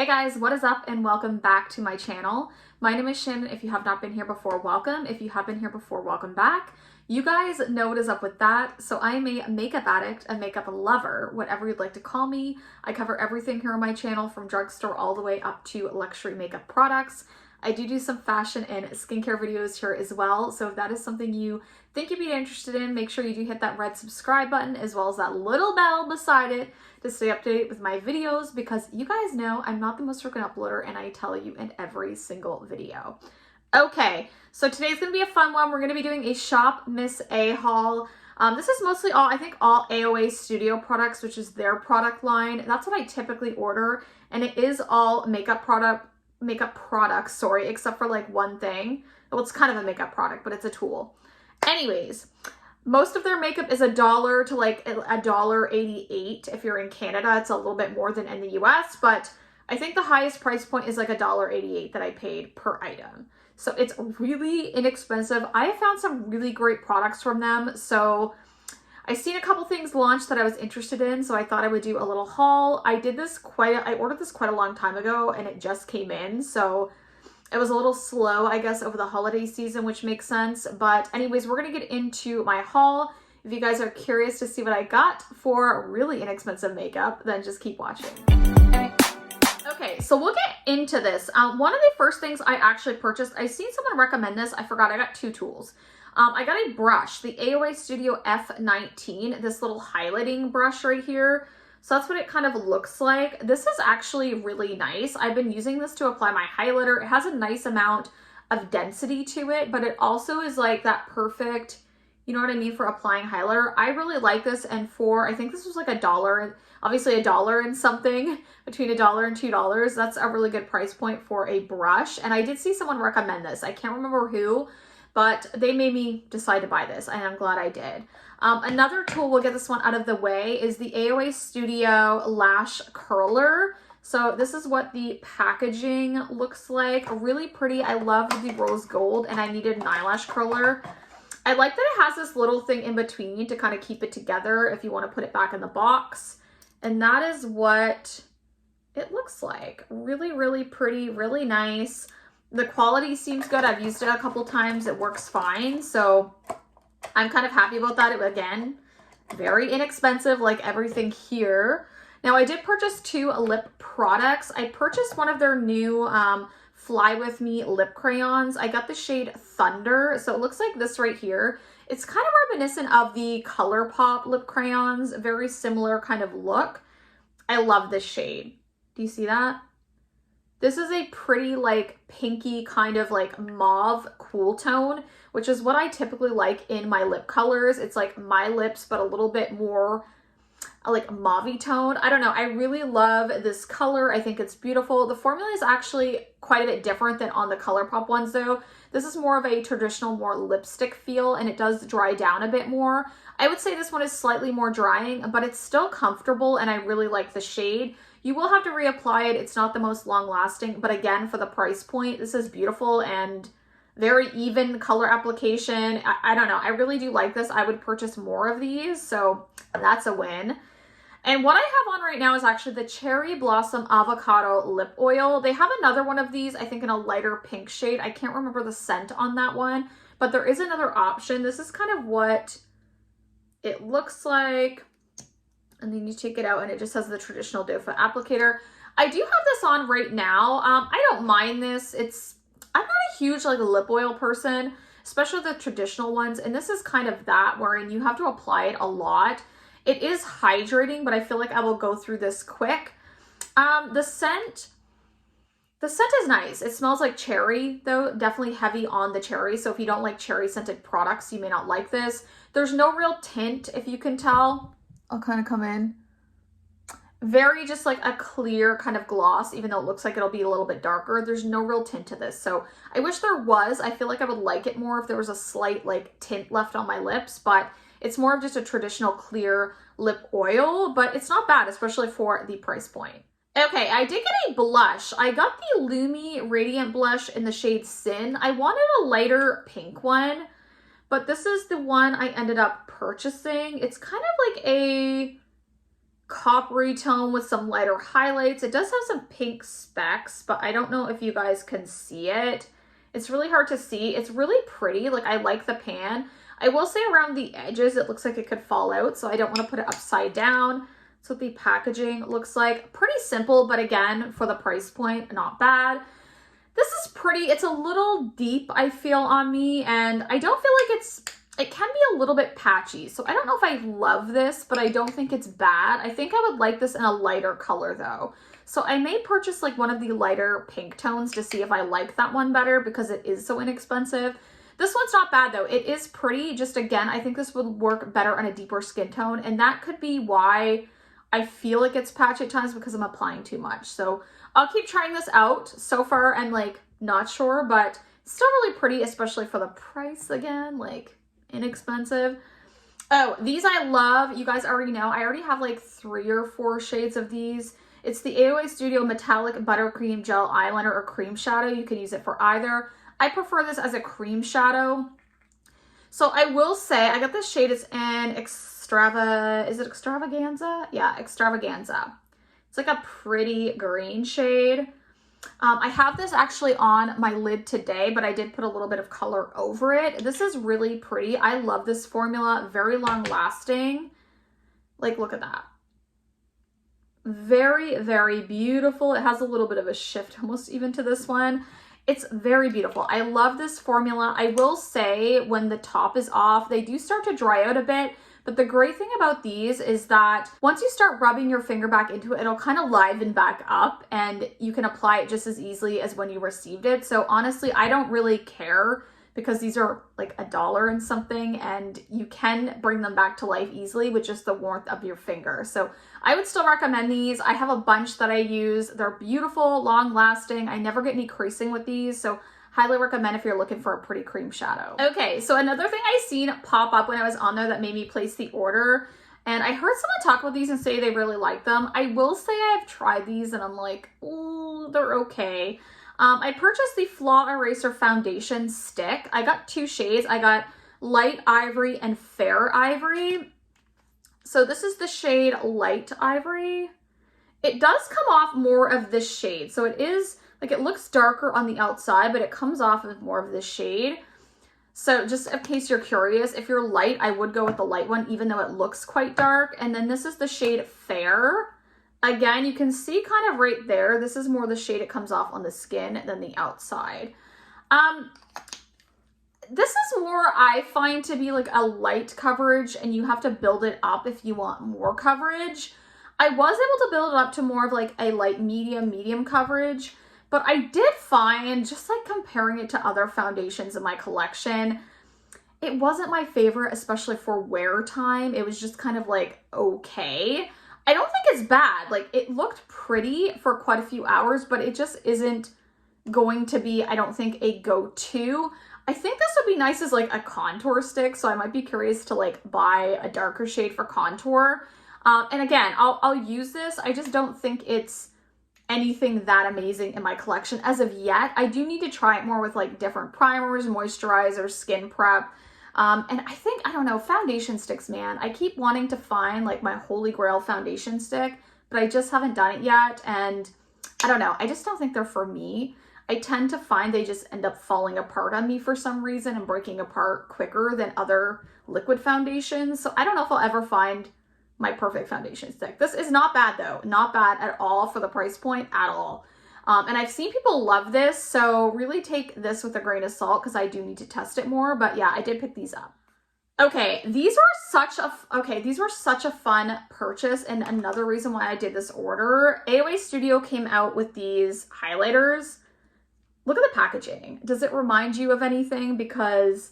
Hey guys, what is up and welcome back to my channel. My name is Shin. If you have not been here before, welcome. If you have been here before, welcome back. You guys know what is up with that. So I am a makeup addict, a makeup lover, whatever you'd like to call me. I cover everything here on my channel from drugstore all the way up to luxury makeup products. I do some fashion and skincare videos here as well. So if that is something you think you'd be interested in, make sure you do hit that red subscribe button as well as that little bell beside it to stay up to date with my videos, because you guys know I'm not the most frequent uploader and I tell you in every single video. Okay, so today's gonna be a fun one. We're gonna be doing a ShopMissA haul. This is mostly all AOA Studio products, which is their product line. That's what I typically order, and it is all makeup products, sorry, except for like one thing. Well, it's kind of a makeup product, but it's a tool. Anyways, most of their makeup is $1 to like $1.88. If you're in Canada, it's a little bit more than in the US, but I think the highest price point is like $1.88 that I paid per item. So it's really inexpensive. I have found some really great products from them. So I seen a couple things launched that I was interested in, so I thought I would do a little haul. I ordered this quite a long time ago and it just came in, so it was a little slow, I guess, over the holiday season, which makes sense. But anyways, we're gonna get into my haul. If you guys are curious to see what I got for really inexpensive makeup, then just keep watching. Okay, so we'll get into this. One of the first things I actually purchased, I seen someone recommend this. I forgot, I got two tools. I got a brush, the AOA Studio F19, this little highlighting brush right here. So that's what it kind of looks like. This is actually really nice. I've been using this to apply my highlighter. It has a nice amount of density to it, but it also is like that perfect, you know what I mean, for applying highlighter. I really like this, and I think this was like $1, obviously $1 and something, between $1 and $2. That's a really good price point for a brush. And I did see someone recommend this. I can't remember who, but they made me decide to buy this, and I'm glad I did. Another tool, we'll get this one out of the way, is the AOA Studio Lash Curler. So this is what the packaging looks like. Really pretty. I love the rose gold, and I needed an eyelash curler. I like that it has this little thing in between to kind of keep it together if you want to put it back in the box. And that is what it looks like. Really, really pretty, really nice. The quality seems good. I've used it a couple times. It works fine. So I'm kind of happy about that. Again, very inexpensive, like everything here. Now, I did purchase two lip products. I purchased one of their new Fly With Me lip crayons. I got the shade Thunder. So it looks like this right here. It's kind of reminiscent of the ColourPop lip crayons. Very similar kind of look. I love this shade. Do you see that? This is a pretty like pinky kind of like mauve cool tone, which is what I typically like in my lip colors. It's like my lips, but a little bit more like mauve tone. I don't know. I really love this color. I think it's beautiful. The formula is actually quite a bit different than on the ColourPop ones though. This is more of a traditional, more lipstick feel, and it does dry down a bit more. I would say this one is slightly more drying, but it's still comfortable, and I really like the shade. You will have to reapply it. It's not the most long lasting, but again, for the price point, this is beautiful and very even color application. I don't know. I really do like this. I would purchase more of these, so that's a win. And what I have on right now is actually the Cherry Blossom Avocado Lip Oil. They have another one of these, I think in a lighter pink shade. I can't remember the scent on that one, but there is another option. This is kind of what it looks like. And then you take it out and it just has the traditional doe foot applicator. I do have this on right now. I don't mind this. I'm not a huge like lip oil person, especially the traditional ones. And this is kind of that, wherein you have to apply it a lot. It is hydrating, but I feel like I will go through this quick. The scent is nice. It smells like cherry though, definitely heavy on the cherry. So if you don't like cherry scented products, you may not like this. There's no real tint, if you can tell. I'll kind of come in. Very just like a clear kind of gloss, even though it looks like it'll be a little bit darker. There's no real tint to this. So I wish there was. I feel like I would like it more if there was a slight like tint left on my lips, but it's more of just a traditional clear lip oil, but it's not bad, especially for the price point. Okay, I did get a blush. I got the Lumi Radiant Blush in the shade Sin. I wanted a lighter pink one, but this is the one I ended up purchasing. It's kind of like a coppery tone with some lighter highlights. It does have some pink specks, but I don't know if you guys can see it. It's really hard to see. It's really pretty. Like, I like the pan. I will say around the edges, it looks like it could fall out, so I don't want to put it upside down. That's what the packaging looks like. Pretty simple, but again, for the price point, not bad. This is pretty. It's a little deep, I feel, on me, and I don't feel like it can be a little bit patchy. So I don't know if I love this, but I don't think it's bad. I think I would like this in a lighter color though. So I may purchase like one of the lighter pink tones to see if I like that one better because it is so inexpensive. This one's not bad though. It is pretty. Just again, I think this would work better on a deeper skin tone, and that could be why I feel like it's patchy at times, because I'm applying too much. So I'll keep trying this out. So far I'm like not sure, but still really pretty, especially for the price. Again, like inexpensive. Oh, these I love. You guys already know. I already have like 3 or 4 shades of these. It's the AOA Studio Metallic Buttercream Gel Eyeliner or Cream Shadow. You can use it for either. I prefer this as a cream shadow. So I will say, I got this shade. It's in is it Extravaganza? Yeah, Extravaganza. It's like a pretty green shade. I have this actually on my lid today, but I did put a little bit of color over it. This is really pretty. I love this formula. Very long lasting. Like, look at that. Very, very beautiful. It has a little bit of a shift almost even to this one. It's very beautiful. I love this formula. I will say when the top is off, they do start to dry out a bit. But the great thing about these is that once you start rubbing your finger back into it, it'll kind of liven back up and you can apply it just as easily as when you received it. So honestly, I don't really care because these are like $1 and something, and you can bring them back to life easily with just the warmth of your finger. So I would still recommend these. I have a bunch that I use. They're beautiful, long lasting. I never get any creasing with these. So highly recommend if you're looking for a pretty cream shadow. Okay, so another thing I seen pop up when I was on there that made me place the order, and I heard someone talk about these and say they really like them. I will say I've tried these and I'm like, oh, they're okay. I purchased the Flaw Eraser Foundation Stick. I got 2 shades. I got Light Ivory and Fair Ivory. So this is the shade Light Ivory. It does come off more of this shade. So it is, like, it looks darker on the outside, but it comes off of more of this shade. So just in case you're curious, if you're light, I would go with the light one, even though it looks quite dark. And then this is the shade Fair. Again, you can see kind of right there, this is more the shade it comes off on the skin than the outside. This is more, I find, to be like a light coverage, and you have to build it up if you want more coverage. I was able to build it up to more of like a light medium coverage, but I did find, just like comparing it to other foundations in my collection, it wasn't my favorite, especially for wear time. It was just kind of like, okay. I don't think it's bad. Like, it looked pretty for quite a few hours, but it just isn't going to be, I don't think, a go-to. I think this would be nice as like a contour stick, so I might be curious to like buy a darker shade for contour. And again, I'll use this. I just don't think it's anything that amazing in my collection as of yet. I do need to try it more with like different primers, moisturizers, skin prep. And I think, I don't know, foundation sticks, man. I keep wanting to find like my holy grail foundation stick, but I just haven't done it yet. And I don't know, I just don't think they're for me. I tend to find they just end up falling apart on me for some reason and breaking apart quicker than other liquid foundations. So I don't know if I'll ever find my perfect foundation stick. This is not bad though. Not bad at all for the price point at all. And I've seen people love this, so really take this with a grain of salt because I do need to test it more. But yeah, I did pick these up. Okay, these were such a fun purchase, and another reason why I did this order. AOA Studio came out with these highlighters. Look at the packaging. Does it remind you of anything? Because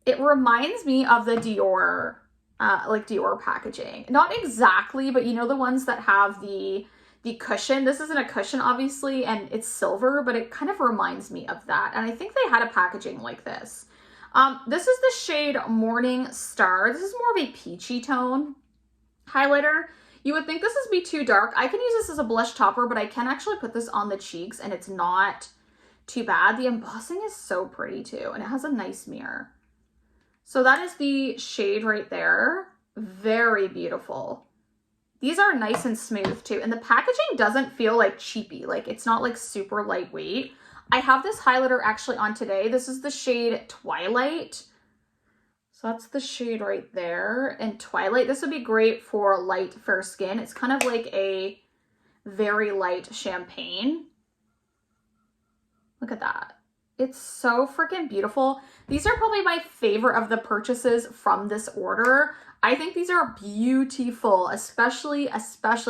it reminds me of the Dior, like Dior packaging. Not exactly, but you know the ones that have the cushion. This isn't a cushion, obviously, and it's silver, but it kind of reminds me of that. And I think they had a packaging like this. This is the shade Morning Star. This is more of a peachy tone highlighter. You would think this would be too dark. I can use this as a blush topper, but I can actually put this on the cheeks and it's not too bad. The embossing is so pretty too, and it has a nice mirror. So that is the shade right there. Very beautiful. These are nice and smooth too. And the packaging doesn't feel like cheapy. Like it's not like super lightweight. I have this highlighter actually on today. This is the shade Twilight. So that's the shade right there. And Twilight, this would be great for light fair skin. It's kind of like a very light champagne. Look at that. It's so freaking beautiful. These are probably my favorite of the purchases from this order. I think these are beautiful, especially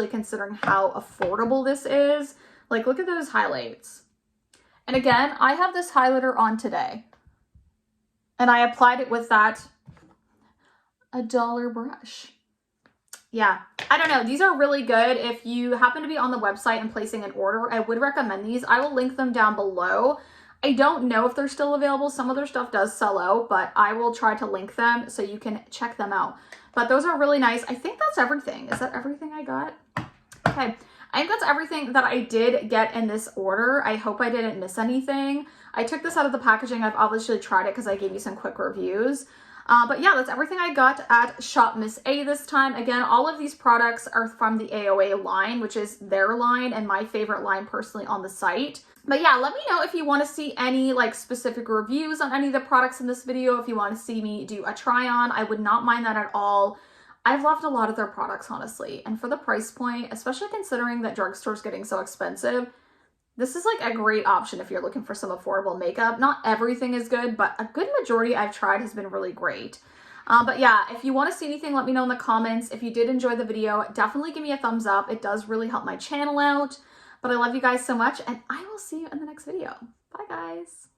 considering how affordable this is. Like, look at those highlights. And again, I have this highlighter on today. And I applied it with that $1 brush. Yeah, I don't know. These are really good. If you happen to be on the website and placing an order, I would recommend these. I will link them down below. I don't know if they're still available. Some of their stuff does sell out, but I will try to link them so you can check them out. But those are really nice. I think that's everything. Is that everything I got? Okay. I think that's everything that I did get in this order. I hope I didn't miss anything. I took this out of the packaging. I've obviously tried it because I gave you some quick reviews. But yeah, that's everything I got at ShopMissA this time. Again, all of these products are from the AOA line, which is their line and my favorite line personally on the site. But yeah, let me know if you want to see any like specific reviews on any of the products in this video. If you want to see me do a try on, I would not mind that at all. I've loved a lot of their products, honestly. And for the price point, especially considering that drugstore's getting so expensive, this is like a great option if you're looking for some affordable makeup. Not everything is good, but a good majority I've tried has been really great. But yeah, if you want to see anything, let me know in the comments. If you did enjoy the video, definitely give me a thumbs up. It does really help my channel out. But I love you guys so much, and I will see you in the next video. Bye, guys.